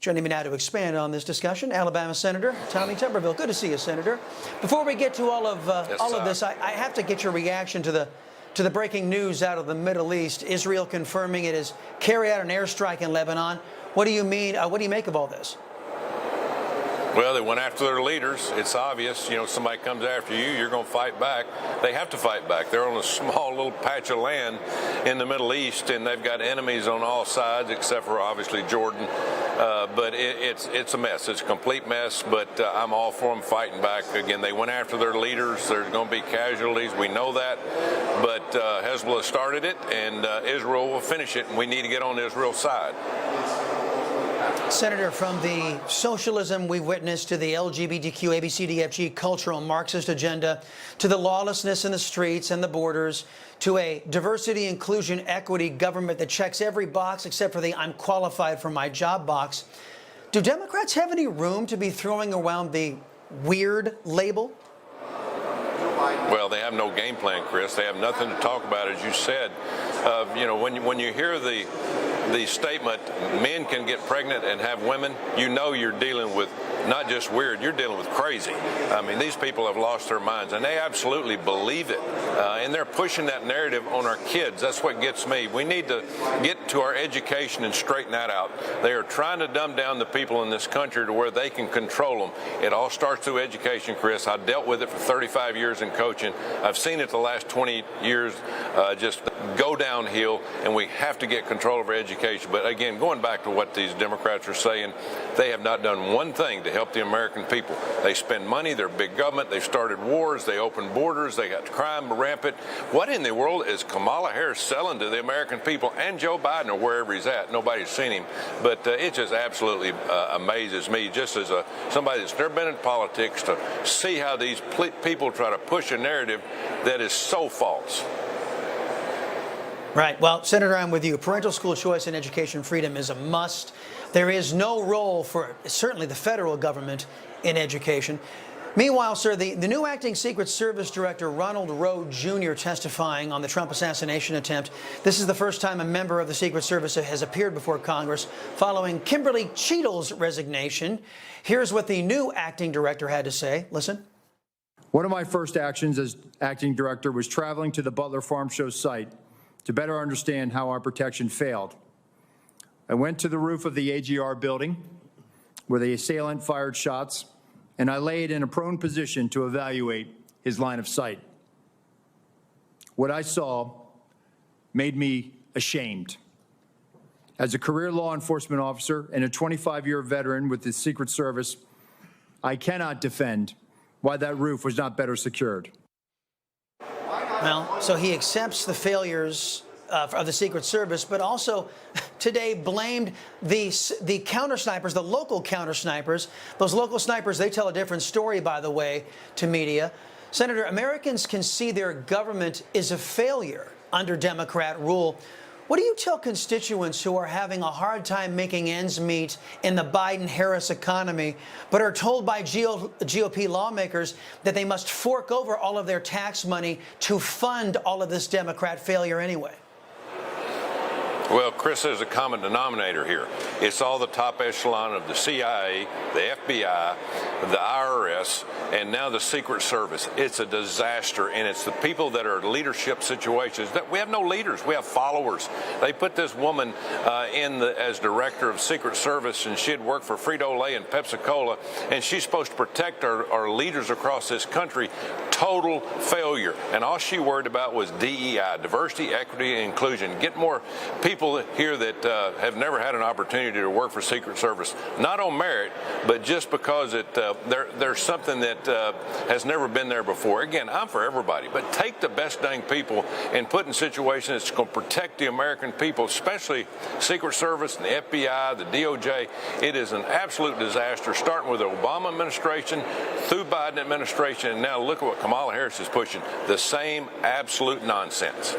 Joining me now to expand on this discussion, Alabama Senator Tommy Tuberville. Good to see you, Senator. Before we get to all of this, I have to get your reaction to the breaking news out of the Middle East. Israel confirming it has carried out an airstrike in Lebanon. What do you mean? What do you make of all this? Well, they went after their leaders. It's obvious, somebody comes after you, you're going to fight back. They have to fight back. They're on a small little patch of land in the Middle East, and they've got enemies on all sides, except for obviously Jordan. But it's a mess. It's a complete mess, but I'm all for them fighting back. Again, they went after their leaders. There's going to be casualties. We know that. But Hezbollah started it, and Israel will finish it, and we need to get on Israel's side. Senator, from the socialism we've witnessed to the LGBTQ, ABCDFG cultural Marxist agenda, to the lawlessness in the streets and the borders, to a diversity, inclusion, equity government that checks every box except for the I'm qualified for my job box, do Democrats have any room to be throwing around the weird label? Well, they have no game plan, Chris. They have nothing to talk about, as you said. When you hear the statement, men can get pregnant and have women, you're dealing with not just weird, you're dealing with crazy. I mean, these people have lost their minds, and they absolutely believe it. And they're pushing that narrative on our kids. That's what gets me. We need to get to our education and straighten that out. They are trying to dumb down the people in this country to where they can control them. It all starts through education, Chris. I dealt with it for 35 years in coaching. I've seen it the last 20 years just go downhill, and we have to get control of our education. But again, going back to what these Democrats are saying, they have not done one thing to help the American people. They spend money, they're big government, they've started wars, they open borders, they got crime rampant. What in the world is Kamala Harris selling to the American people and Joe Biden or wherever he's at? Nobody's seen him. But it just absolutely amazes me, just as somebody that's never been in politics, to see how these people try to push a narrative that is so false. Right. Well, Senator, I'm with you. Parental school choice and education freedom is a must. There is no role for certainly the federal government in education. Meanwhile, sir, the new acting Secret Service Director, Ronald Rowe Jr., testifying on the Trump assassination attempt. This is the first time a member of the Secret Service has appeared before Congress following Kimberly Cheadle's resignation. Here's what the new acting director had to say. Listen. One of my first actions as acting director was traveling to the Butler Farm Show site to better understand how our protection failed. I went to the roof of the AGR building where the assailant fired shots, and I laid in a prone position to evaluate his line of sight. What I saw made me ashamed. As a career law enforcement officer and a 25-year veteran with the Secret Service, I cannot defend why that roof was not better secured. Well, so he accepts the failures of the Secret Service, but also today blamed the counter snipers, the local counter snipers. Those local snipers, they tell a different story, by the way, to media. Senator, Americans can see their government is a failure under Democrat rule. What do you tell constituents who are having a hard time making ends meet in the Biden-Harris economy, but are told by GOP lawmakers that they must fork over all of their tax money to fund all of this Democrat failure anyway? Well, Chris, there's a common denominator here. It's all the top echelon of the CIA, the FBI, the IRS, and now the Secret Service. It's a disaster, and it's the people that are in leadership situations. That we have no leaders. We have followers. They put this woman as director of Secret Service, and she had worked for Frito-Lay and Pepsi-Cola, and she's supposed to protect our leaders across this country. Total failure. And all she worried about was DEI, diversity, equity, and inclusion. Get more people here that have never had an opportunity to work for Secret Service, not on merit, but just because there's something that has never been there before. Again, I'm for everybody, but take the best dang people and put in situations that's going to protect the American people, especially Secret Service and the FBI, the DOJ. It is an absolute disaster, starting with the Obama administration, through Biden administration, and now look at what Kamala Harris is pushing, the same absolute nonsense.